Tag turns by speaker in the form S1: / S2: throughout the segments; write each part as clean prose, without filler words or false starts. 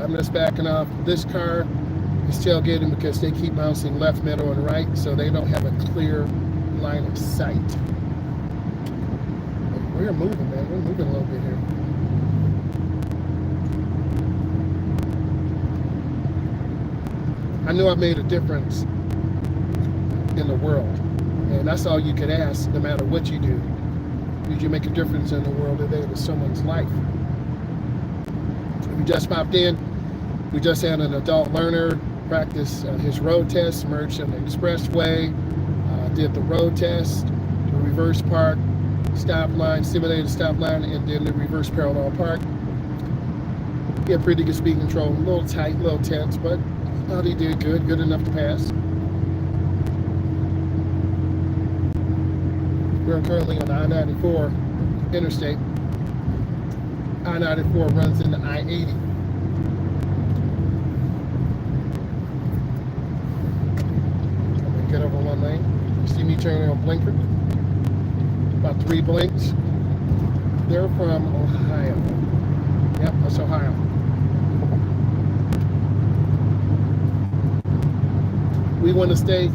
S1: I'm just backing off. This car is tailgating because they keep bouncing left, middle, and right, so they don't have a clear line of sight. We're moving, man. We're moving a little bit here. I knew I made a difference in the world, and that's all you could ask, no matter what you do. Did you make a difference in the world today to someone's life? If you just popped in, we just had an adult learner practice his road test, merged on the Expressway, did the road test, the reverse park, stop line, simulated stop line, and then the reverse parallel park. He had pretty good speed control, a little tight, a little tense, but thought he did good enough to pass. We're currently on I-94 interstate. I-94 runs into I-80. I'm gonna get over one lane. You see me turning on blinker? About 3 blinks. They're from Ohio. Yep, that's Ohio. We want to stay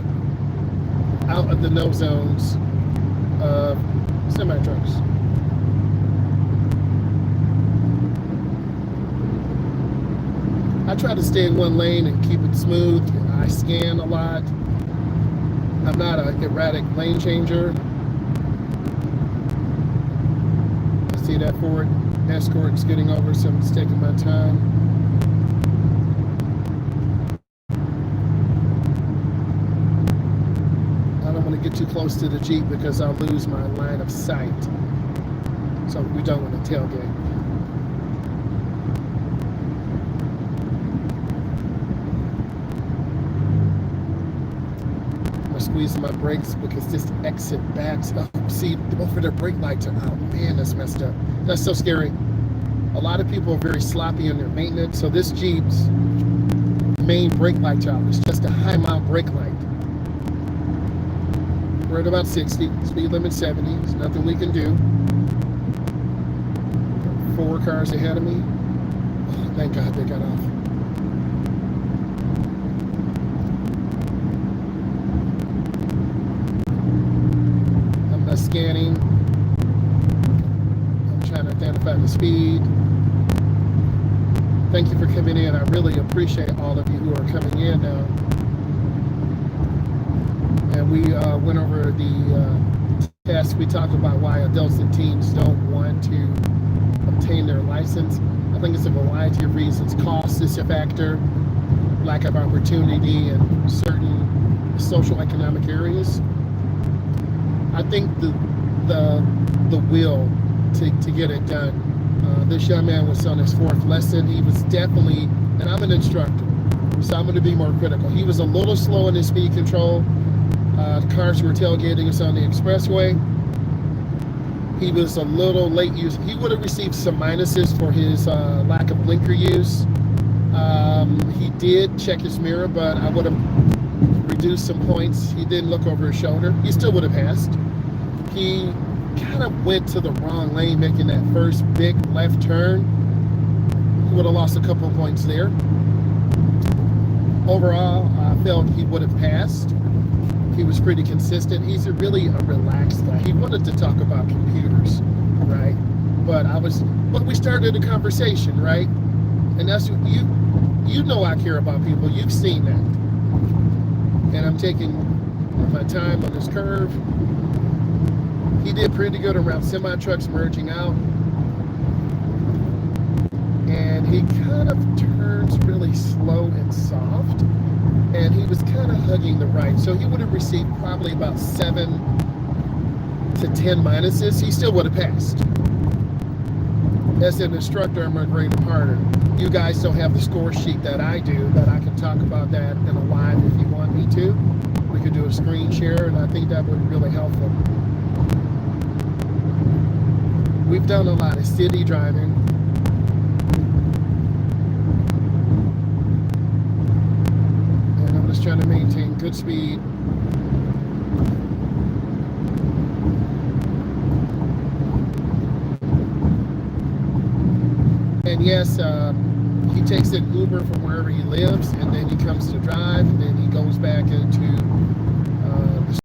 S1: out of the no zones of semi-trucks. I try to stay in one lane and keep it smooth. I scan a lot. I'm not an erratic lane changer. I see that Ford Escort's getting over, so I'm just taking my time. Get too close to the Jeep because I'll lose my line of sight. So we don't want to tailgate. I'm squeezing my brakes because this exit backs up. See, over the brake lights are out. Man, that's messed up. That's so scary. A lot of people are very sloppy in their maintenance. So this Jeep's main brake light job is just a high mount brake light. We're at about 60, speed limit 70, there's nothing we can do. 4 cars ahead of me. Oh, thank God they got off. I'm not scanning. I'm trying to identify the speed. Thank you for coming in. I really appreciate all of you who are coming in now. And we went over the test. We talked about why adults and teens don't want to obtain their license. I think it's a variety of reasons. Cost is a factor, lack of opportunity in certain social economic areas. I think the will to get it done. This young man was on his 4th lesson. He was definitely, and I'm an instructor, so I'm going to be more critical. He was a little slow in his speed control. The cars were tailgating us on the Expressway. He was a little late use. He would have received some minuses for his lack of blinker use. He did check his mirror, but I would have reduced some points. He didn't look over his shoulder. He still would have passed. He kind of went to the wrong lane, making that first big left turn. He would have lost a couple of points there. Overall, I felt he would have passed. He was pretty consistent. He's really a relaxed guy. He wanted to talk about computers, right? But we started a conversation, right? And that's what you know I care about people. You've seen that. And I'm taking my time on this curve. He did pretty good around semi-trucks merging out. And he kind of turns really slow and soft. And he was kind of hugging the right. So he would have received probably about 7 to 10 minuses. He still would have passed. As an instructor, I'm going to grade him harder. You guys don't have the score sheet that I do, that I can talk about that in a live if you want me to. We could do a screen share, and I think that would be really helpful. We've done a lot of city driving. Just trying to maintain good speed. And yes, he takes an Uber from wherever he lives, and then he comes to drive, and then he goes back into